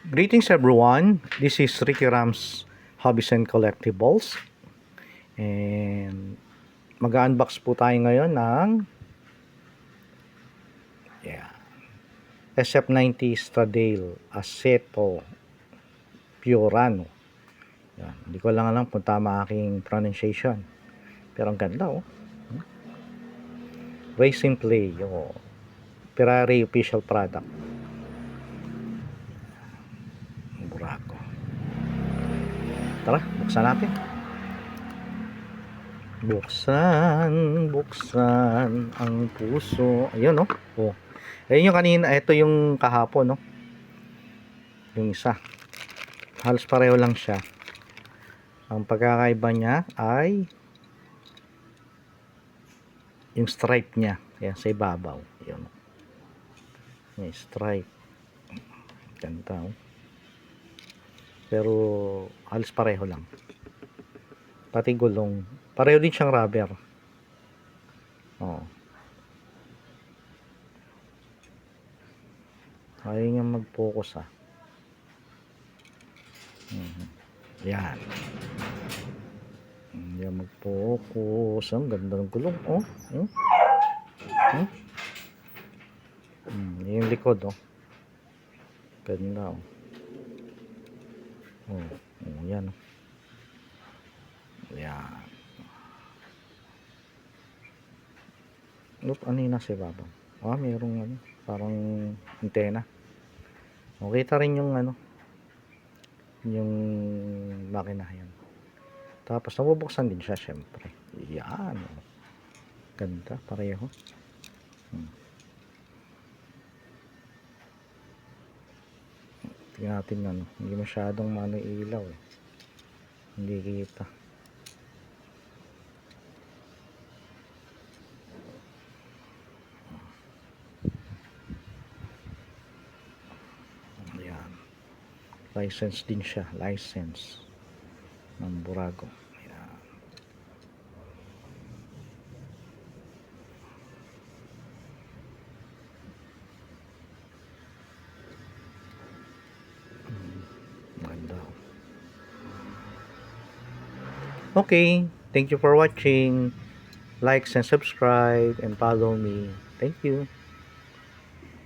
Greetings everyone, this is Ricky Rams Hobbies and Collectibles, and mag-unbox po tayo ngayon ng SF90 Stradale Assetto Fiorano. Hindi ko lang alam kung tama aking pronunciation, pero ang ganda Racing Play, Ferrari official product. Buraco. Tara, buksan natin. Buksan ang puso. Ayun, ayun yung kanina, ito yung kahapon, yung isa. Halos pareho lang siya. Ang pagkakaiba niya ay yung stripe niya. Yan, sa ibabaw. Ayun. May stripe. Ganda, pero halos pareho lang. Pati gulong. Pareho din siyang rubber. Ayaw niya mag-focus Yan. Ayaw mag-focus. Ang ganda ng gulong. Yung likod. Ganda. Yan. Yan. Ano yung nasa ibabaw? Mayroong parang antena. Kita rin yung yung makina yan. Tapos nabubuksan din siya syempre. Yan. Ganda, pareho. Tingnan natin hindi masyadong ilaw hindi kita. Ayan, license din siya, license ng Buraco. Ayan. Okay, thank you for watching. Like and subscribe and follow me. Thank you.